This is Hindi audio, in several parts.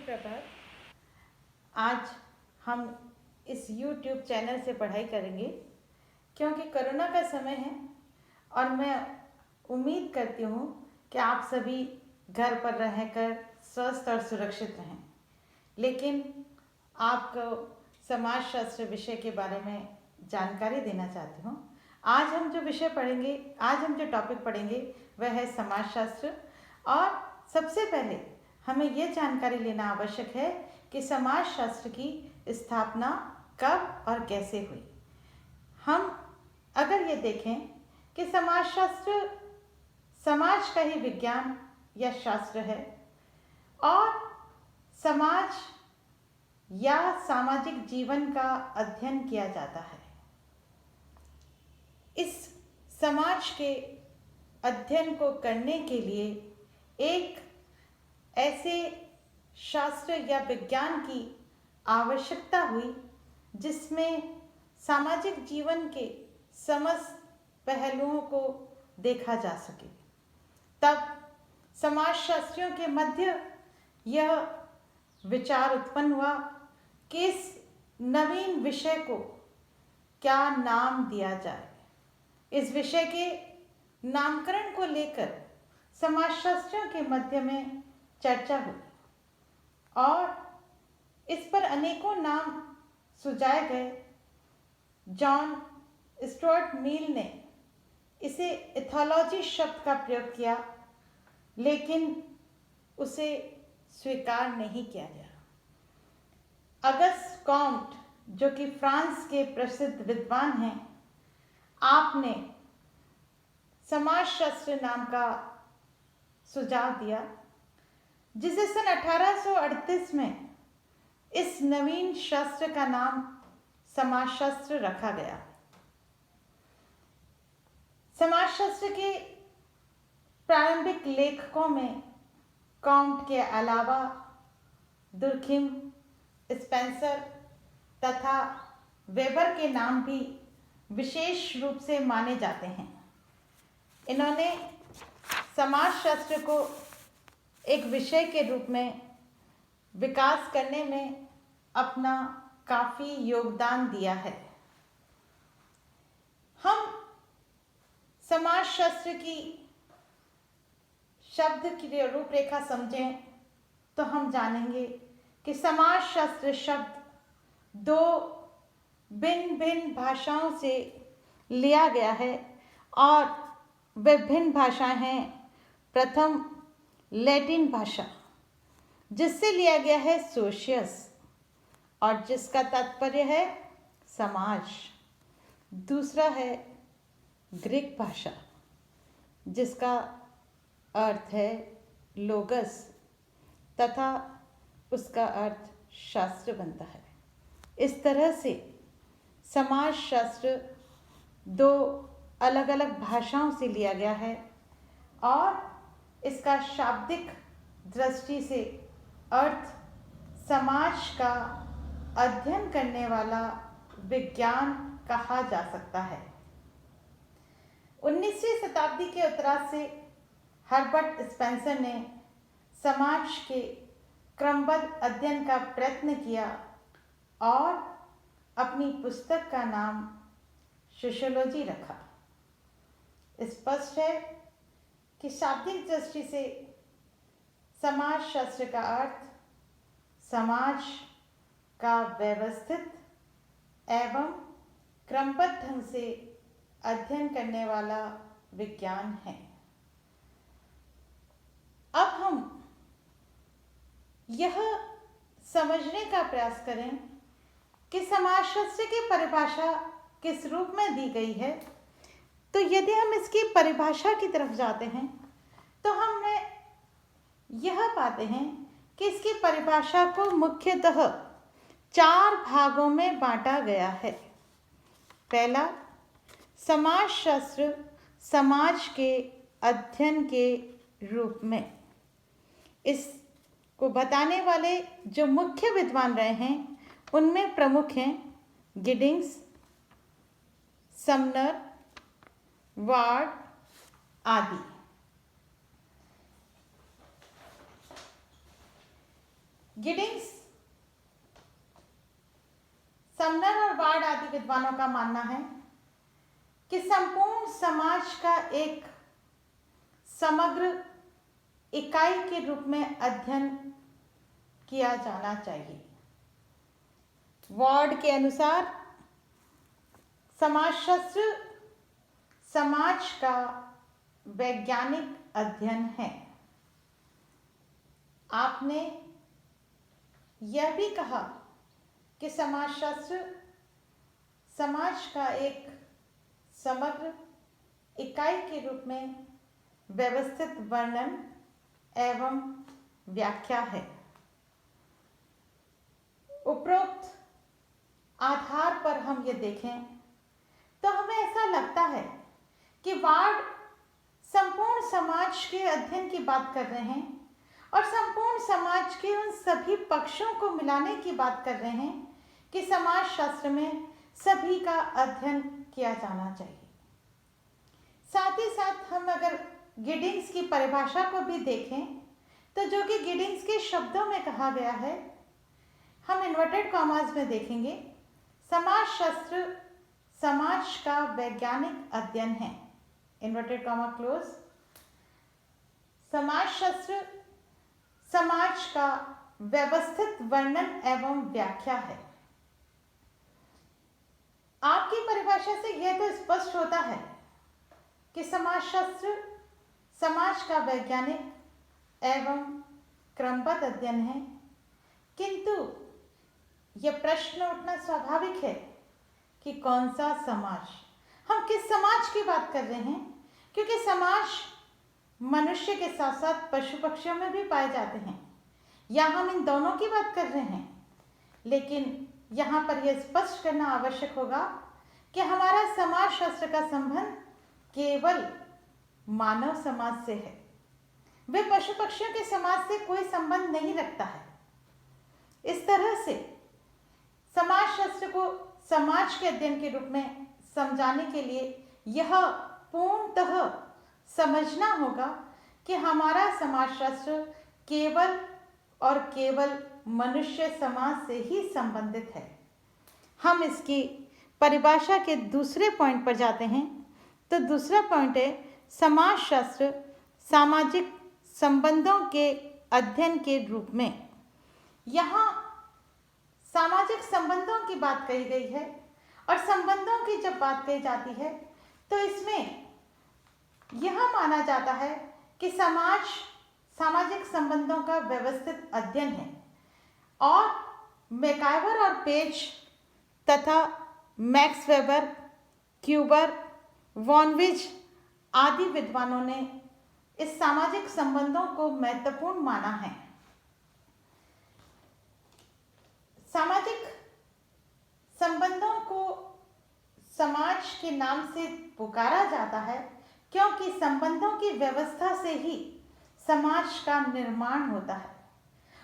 सुप्रभात। आज हम इस YouTube चैनल से पढ़ाई करेंगे क्योंकि कोरोना का समय है और मैं उम्मीद करती हूँ कि आप सभी घर पर रहकर स्वस्थ और सुरक्षित रहें। लेकिन आपको समाजशास्त्र विषय के बारे में जानकारी देना चाहती हूँ। आज हम जो टॉपिक पढ़ेंगे वह है समाजशास्त्र। और सबसे पहले हमें यह जानकारी लेना आवश्यक है कि समाजशास्त्र की स्थापना कब और कैसे हुई। हम अगर ये देखें कि समाजशास्त्र समाज का ही विज्ञान या शास्त्र है और समाज या सामाजिक जीवन का अध्ययन किया जाता है। इस समाज के अध्ययन को करने के लिए एक ऐसे शास्त्र या विज्ञान की आवश्यकता हुई जिसमें सामाजिक जीवन के समस्त पहलुओं को देखा जा सके। तब समाजशास्त्रियों के मध्य यह विचार उत्पन्न हुआ कि इस नवीन विषय को क्या नाम दिया जाए। इस विषय के नामकरण को लेकर समाजशास्त्रियों के मध्य में चर्चा हुई और इस पर अनेकों नाम सुझाए गए। जॉन स्टुअर्ट मिल ने इसे एथोलॉजी शब्द का प्रयोग किया, लेकिन उसे स्वीकार नहीं किया गया। अगस्त कॉम्ट, जो कि फ्रांस के प्रसिद्ध विद्वान हैं, आपने समाजशास्त्र नाम का सुझाव दिया, जिसे सन 1838 में इस नवीन शास्त्र का नाम समाजशास्त्र रखा गया। समाजशास्त्र के प्रारंभिक लेखकों में कॉम्ट के अलावा दुर्खिम, स्पेंसर तथा वेबर के नाम भी विशेष रूप से माने जाते हैं। इन्होंने समाजशास्त्र को एक विषय के रूप में विकास करने में अपना काफ़ी योगदान दिया है। हम समाजशास्त्र की शब्द की रूपरेखा समझें तो हम जानेंगे कि समाजशास्त्र शब्द दो भिन्न भिन्न भाषाओं से लिया गया है और विभिन्न भाषाएं हैं। प्रथम लैटिन भाषा, जिससे लिया गया है सोशियस और जिसका तात्पर्य है समाज। दूसरा है ग्रीक भाषा, जिसका अर्थ है लोगस तथा उसका अर्थ शास्त्र बनता है। इस तरह से समाजशास्त्र दो अलग अलग भाषाओं से लिया गया है और इसका शाब्दिक दृष्टि से अर्थ समाज का अध्ययन करने वाला विज्ञान कहा जा सकता है। 19वीं शताब्दी के उत्तरार्ध से हर्बर्ट स्पेंसर ने समाज के क्रमबद्ध अध्ययन का प्रयत्न किया और अपनी पुस्तक का नाम सोशियोलॉजी रखा। स्पष्ट है कि शाब्दिक दृष्टि से समाजशास्त्र का अर्थ समाज का व्यवस्थित एवं क्रमबद्ध ढंग से अध्ययन करने वाला विज्ञान है। अब हम यह समझने का प्रयास करें कि समाजशास्त्र की परिभाषा किस रूप में दी गई है। तो यदि हम इसकी परिभाषा की तरफ जाते हैं तो हमने यह पाते हैं कि इसकी परिभाषा को मुख्यतः 4 भागों में बांटा गया है। पहला, समाजशास्त्र समाज के अध्ययन के रूप में। इसको बताने वाले जो मुख्य विद्वान रहे हैं उनमें प्रमुख हैं गिडिंग्स, समनर, वार्ड आदि। गिडिंग्स, समनर और वार्ड आदि विद्वानों का मानना है कि संपूर्ण समाज का एक समग्र इकाई के रूप में अध्ययन किया जाना चाहिए। वार्ड के अनुसार समाजशास्त्र समाज का वैज्ञानिक अध्ययन है। आपने यह भी कहा कि समाजशास्त्र समाज का एक समग्र इकाई के रूप में व्यवस्थित वर्णन एवं व्याख्या है। उपरोक्त आधार पर हम ये देखें तो हमें ऐसा लगता है कि वार्ड संपूर्ण समाज के अध्ययन की बात कर रहे हैं और संपूर्ण समाज के उन सभी पक्षों को मिलाने की बात कर रहे हैं कि समाजशास्त्र में सभी का अध्ययन किया जाना चाहिए। साथ ही साथ हम अगर गिडिंग्स की परिभाषा को भी देखें तो जो कि गिडिंग्स के शब्दों में कहा गया है, हम इन्वर्टेड कॉमास में देखेंगे, समाजशास्त्र समाज का वैज्ञानिक अध्ययन है, इन्वर्टेड कॉमा क्लोज। समाजशास्त्र समाज का व्यवस्थित वर्णन एवं व्याख्या है। आपकी परिभाषा से यह तो स्पष्ट होता है कि समाजशास्त्र समाज का वैज्ञानिक एवं क्रमबद्ध अध्ययन है, किंतु यह प्रश्न उठना स्वाभाविक है कि कौन सा समाज, हम किस समाज की बात कर रहे हैं, क्योंकि समाज मनुष्य के साथ साथ पशु पक्षियों में भी पाए जाते हैं, या हम इन दोनों की बात कर रहे हैं। लेकिन यहाँ पर यह स्पष्ट करना आवश्यक होगा कि हमारा समाजशास्त्र का संबंध केवल मानव समाज से है, वे पशु पक्षियों के समाज से कोई संबंध नहीं रखता है। इस तरह से समाजशास्त्र को समाज के अध्ययन के रूप में समझाने के लिए यह पूर्णतः समझना होगा कि हमारा समाजशास्त्र केवल और केवल मनुष्य समाज से ही संबंधित है। हम इसकी परिभाषा के दूसरे पॉइंट पर जाते हैं। तो दूसरा पॉइंट है समाजशास्त्र सामाजिक संबंधों के अध्ययन के रूप में। यहाँ सामाजिक संबंधों की बात कही गई है, और संबंधों की जब बात कही जाती है तो इसमें यह माना जाता है कि समाज सामाजिक संबंधों का व्यवस्थित अध्ययन है। और मैकाइवर और पेज तथा मैक्स वेबर, क्यूबर, वॉनविज आदि विद्वानों ने इस सामाजिक संबंधों को महत्वपूर्ण माना है। सामाजिक संबंधों को समाज के नाम से पुकारा जाता है क्योंकि संबंधों की व्यवस्था से ही समाज का निर्माण होता है।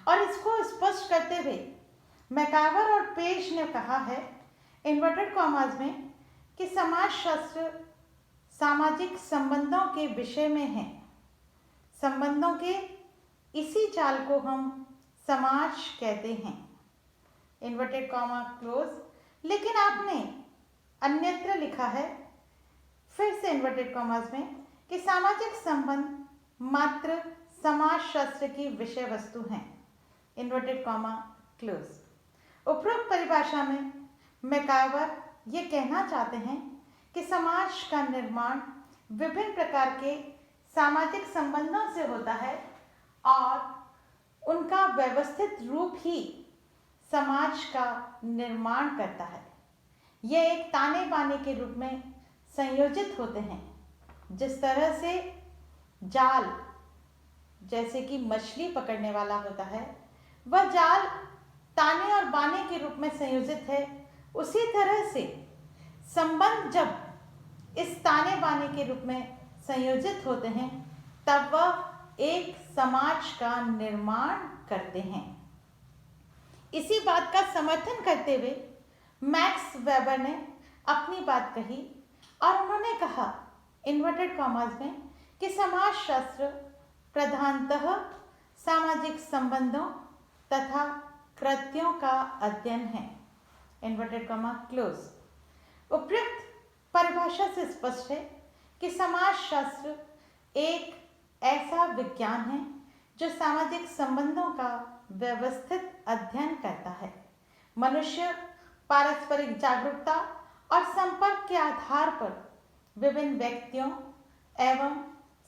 और इसको स्पष्ट करते हुए मैकाइवर और पेज ने कहा है इन्वर्टेड कॉमास में कि समाजशास्त्र सामाजिक संबंधों के विषय में है। संबंधों के इसी जाल को हम समाज कहते हैं, इन्वर्टेड कॉमा क्लोज। लेकिन आपने अन्यत्र लिखा है फिर से इन्वर्टेड कॉमास में कि सामाजिक संबंध मात्र समाजशास्त्र की विषय वस्तु हैं, इन्वर्टेड कॉमा क्लोज। उपरोक्त परिभाषा में मैकाइवर ये कहना चाहते हैं कि समाज का निर्माण विभिन्न प्रकार के सामाजिक संबंधों से होता है और उनका व्यवस्थित रूप ही समाज का निर्माण करता है। यह एक ताने बाने के रूप में संयोजित होते हैं। जिस तरह से जाल जैसे कि मछली पकड़ने वाला होता है, वह जाल ताने और बाने के रूप में संयोजित है, उसी तरह से संबंध जब इस ताने बाने के रूप में संयोजित होते हैं तब वह एक समाज का निर्माण करते हैं। इसी बात का समर्थन करते हुए मैक्स वेबर ने अपनी बात कही और उन्होंने कहा इन्वर्टेड कॉमास में कि समाजशास्त्र प्रधानतः सामाजिक संबंधों तथा कृत्यों का अध्ययन है। Inverted comma close. उपयुक्त परिभाषा से स्पष्ट है कि समाजशास्त्र एक ऐसा विज्ञान है जो सामाजिक संबंधों का व्यवस्थित अध्ययन करता है। मनुष्य पारस्परिक जागरूकता और संपर्क के आधार पर विभिन्न व्यक्तियों एवं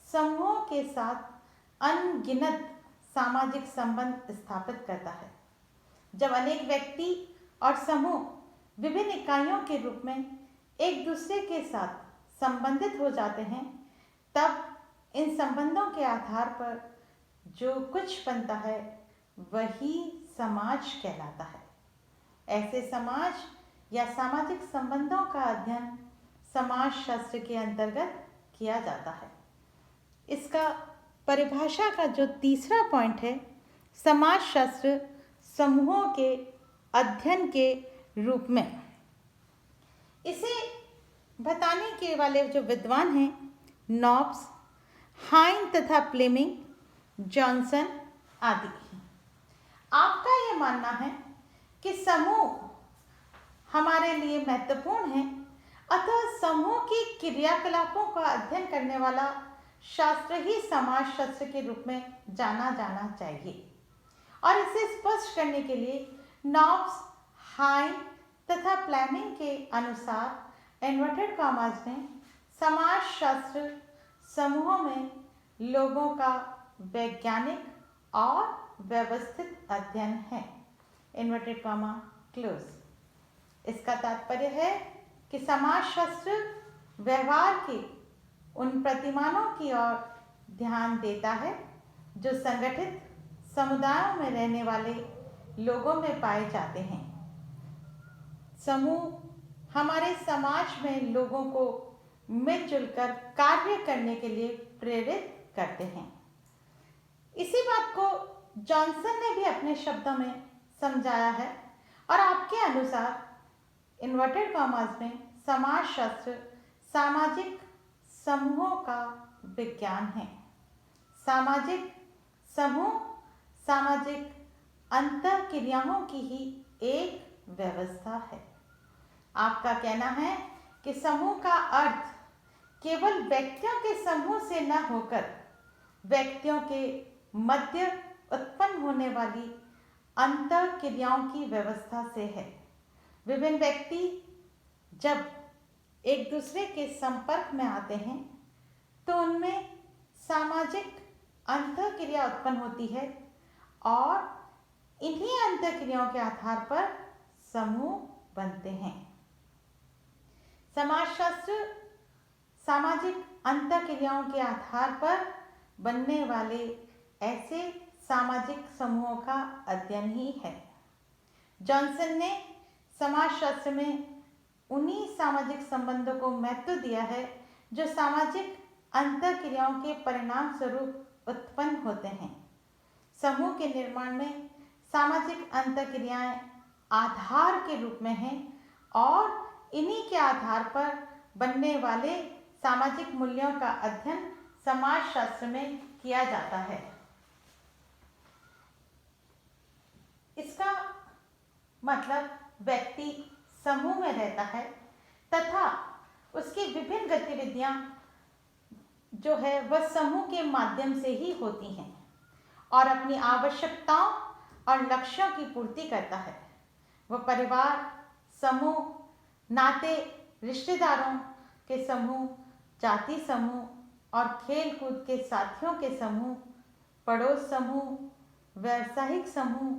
समूहों के साथ अनगिनत सामाजिक संबंध स्थापित करता है। जब अनेक व्यक्ति और समूह विभिन्न इकाइयों के रूप में एक दूसरे के साथ संबंधित हो जाते हैं, तब इन संबंधों के आधार पर जो कुछ बनता है वही समाज कहलाता है। ऐसे समाज या सामाजिक संबंधों का अध्ययन समाजशास्त्र के अंतर्गत किया जाता है। इसका परिभाषा का जो तीसरा पॉइंट है, समाजशास्त्र समूहों के अध्ययन के रूप में, इसे बताने के वाले जो विद्वान हैं नॉब्स, हाइन तथा फ्लेमिंग, जॉनसन आदि। आपका यह मानना है कि समूह हमारे लिए महत्वपूर्ण है, अतः समूह की क्रियाकलापों का अध्ययन करने वाला शास्त्र ही समाजशास्त्र के रूप में जाना जाना चाहिए। और इसे स्पष्ट करने के लिए नॉब्स, हाइन तथा फ्लेमिंग के अनुसार इन्वर्टेड कॉमास में समाजशास्त्र समूहों में लोगों का वैज्ञानिक और व्यवस्थित अध्ययन है। Inverted comma close. इसका तात्पर्य है कि समाजशास्त्र व्यवहार के उन प्रतिमानों की ओर ध्यान देता है जो संगठित समुदायों में रहने वाले लोगों में पाए जाते हैं। समूह हमारे समाज में लोगों को मिलजुल कर कार्य करने के लिए प्रेरित करते हैं। इसी बात को जॉनसन ने भी अपने शब्दों में समझाया है और आपके अनुसार इन्वर्टेड कॉमास में समाजशास्त्र सामाजिक समूहों का विज्ञान है। सामाजिक समूह सामाजिक अंतःक्रियाओं की ही एक व्यवस्था है। आपका कहना है कि समूह का अर्थ केवल व्यक्तियों के समूह से न होकर व्यक्तियों के मध्य उत्पन्न होने वाली अंतःक्रियाओं की व्यवस्था से है। विभिन्न व्यक्ति जब एक दूसरे के संपर्क में आते हैं तो उनमें सामाजिक अंतःक्रिया उत्पन्न होती है और इन्हीं अंतःक्रियाओं के आधार पर समूह बनते हैं। समाजशास्त्र सामाजिक अंतःक्रियाओं के आधार पर बनने वाले ऐसे सामाजिक समूहों का अध्ययन ही है। जॉनसन ने समाजशास्त्र में उन्हीं सामाजिक संबंधों को महत्व दिया है जो सामाजिक अंतःक्रियाओं के परिणाम स्वरूप उत्पन्न होते हैं। समूह के निर्माण में सामाजिक अंतःक्रियाएं आधार के रूप में हैं और इन्हीं के आधार पर बनने वाले सामाजिक मूल्यों का अध्ययन समाजशास्त्र में किया जाता है। इसका मतलब व्यक्ति समूह में रहता है तथा उसकी विभिन्न गतिविधियां जो है वह समूह के माध्यम से ही होती हैं और अपनी आवश्यकताओं और लक्ष्यों की पूर्ति करता है। वह परिवार समूह, नाते रिश्तेदारों के समूह, जाति समूह और खेल कूद के साथियों के समूह, पड़ोस समूह, व्यावसायिक समूह,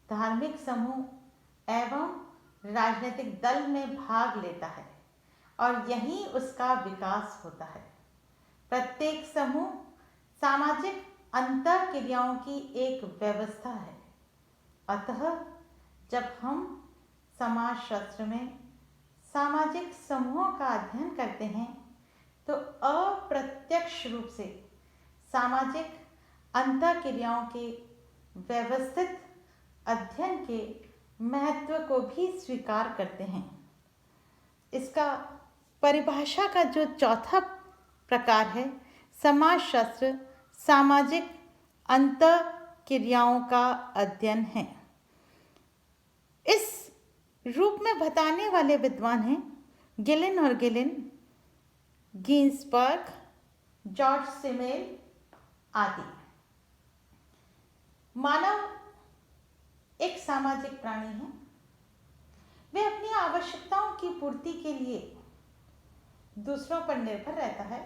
धार्मिक समूह एवं राजनीतिक दल में भाग लेता है और यहीं उसका विकास होता है। प्रत्येक समूह सामाजिक अंतःक्रियाओं की एक व्यवस्था है। अतः जब हम समाजशास्त्र में सामाजिक समूहों का अध्ययन करते हैं तो अप्रत्यक्ष रूप से सामाजिक अंतःक्रियाओं के व्यवस्थित अध्ययन के महत्व को भी स्वीकार करते हैं। इसका परिभाषा का जो चौथा प्रकार है, समाजशास्त्र सामाजिक अंतः क्रियाओं का अध्ययन है। इस रूप में बताने वाले विद्वान हैं गिलिन और गिलिन, गिन्सबर्ग, जॉर्ज सिमेल आदि। मानव एक सामाजिक प्राणी है। वे अपनी आवश्यकताओं की पूर्ति के लिए दूसरों पर निर्भर रहता है।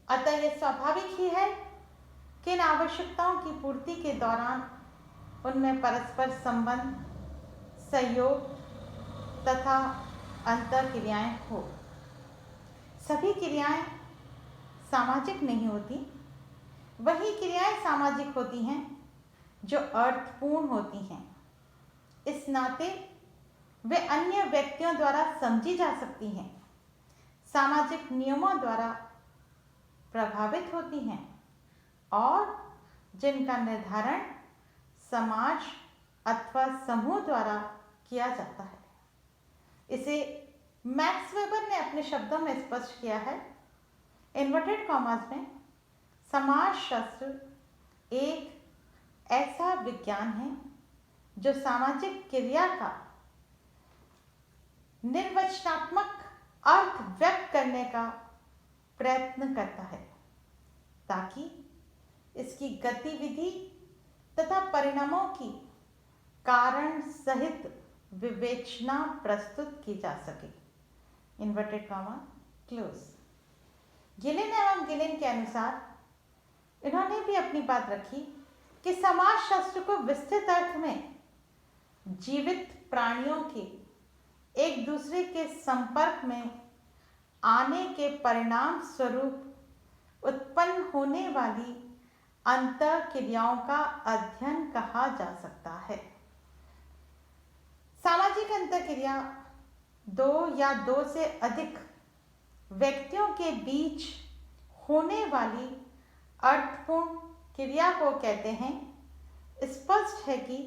अतः यह स्वाभाविक ही है कि इन आवश्यकताओं की पूर्ति के दौरान उनमें परस्पर संबंध, सहयोग तथा अंतःक्रियाएं हो। सभी क्रियाएं सामाजिक नहीं होती। वही क्रियाएं सामाजिक होती हैं जो अर्थपूर्ण होती हैं। इस नाते वे अन्य व्यक्तियों द्वारा समझी जा सकती हैं, सामाजिक नियमों द्वारा प्रभावित होती हैं और जिनका निर्धारण समाज अथवा समूह द्वारा किया जाता है। इसे मैक्स वेबर ने अपने शब्दों में स्पष्ट किया है, इन्वर्टेड कॉमास में, समाजशास्त्र एक ऐसा विज्ञान है जो सामाजिक क्रिया का निर्वचनात्मक अर्थ व्यक्त करने का प्रयत्न करता है ताकि इसकी गतिविधि तथा परिणामों की कारण सहित विवेचना प्रस्तुत की जा सके। Inverted comma close. गिलिन एवं गिलिन के अनुसार इन्होंने भी अपनी बात रखी कि समाजशास्त्र को विस्तृत अर्थ में जीवित प्राणियों के एक दूसरे के संपर्क में आने के परिणाम स्वरूप उत्पन्न होने वाली अंतःक्रियाओं का अध्ययन कहा जा सकता है। सामाजिक अंतःक्रिया दो या दो से अधिक व्यक्तियों के बीच होने वाली अर्थपूर्ण क्रिया को कहते हैं। स्पष्ट है कि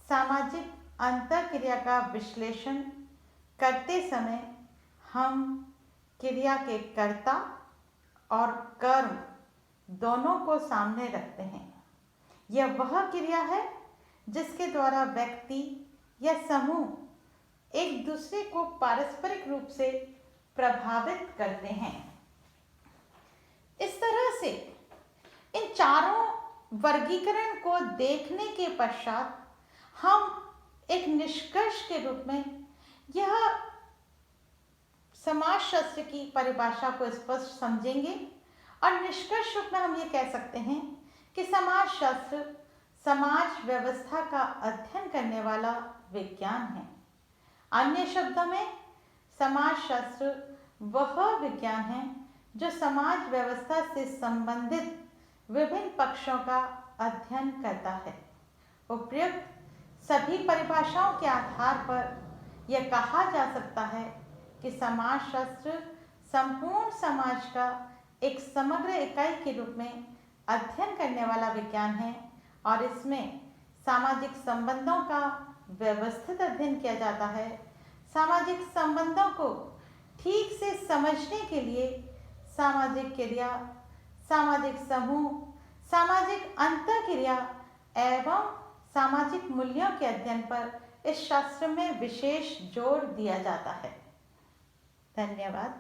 सामाजिक अंतःक्रिया का विश्लेषण करते समय हम क्रिया के कर्ता और कर्म दोनों को सामने रखते हैं। यह वह क्रिया है जिसके द्वारा व्यक्ति या समूह एक दूसरे को पारस्परिक रूप से प्रभावित करते हैं। इस तरह से इन चारों वर्गीकरण को देखने के पश्चात हम एक निष्कर्ष के रूप में यह समाजशास्त्र की परिभाषा को स्पष्ट समझेंगे और निष्कर्ष रूप में हम ये कह सकते हैं कि समाजशास्त्र समाज व्यवस्था का अध्ययन करने वाला विज्ञान है। अन्य शब्दों में समाजशास्त्र वह विज्ञान है जो समाज व्यवस्था से संबंधित विभिन्न पक्षों का अध्ययन करता है। उपयुक्त सभी परिभाषाओं के आधार पर यह कहा जा सकता है कि समाजशास्त्र संपूर्ण समाज का एक समग्र इकाई के रूप में अध्ययन करने वाला विज्ञान है और इसमें सामाजिक संबंधों का व्यवस्थित अध्ययन किया जाता है। सामाजिक संबंधों को ठीक से समझने के लिए सामाजिक क्रिया, सामाजिक समूह, सामाजिक अंतःक्रिया एवं सामाजिक मूल्यों के अध्ययन पर इस शास्त्र में विशेष जोर दिया जाता है। धन्यवाद।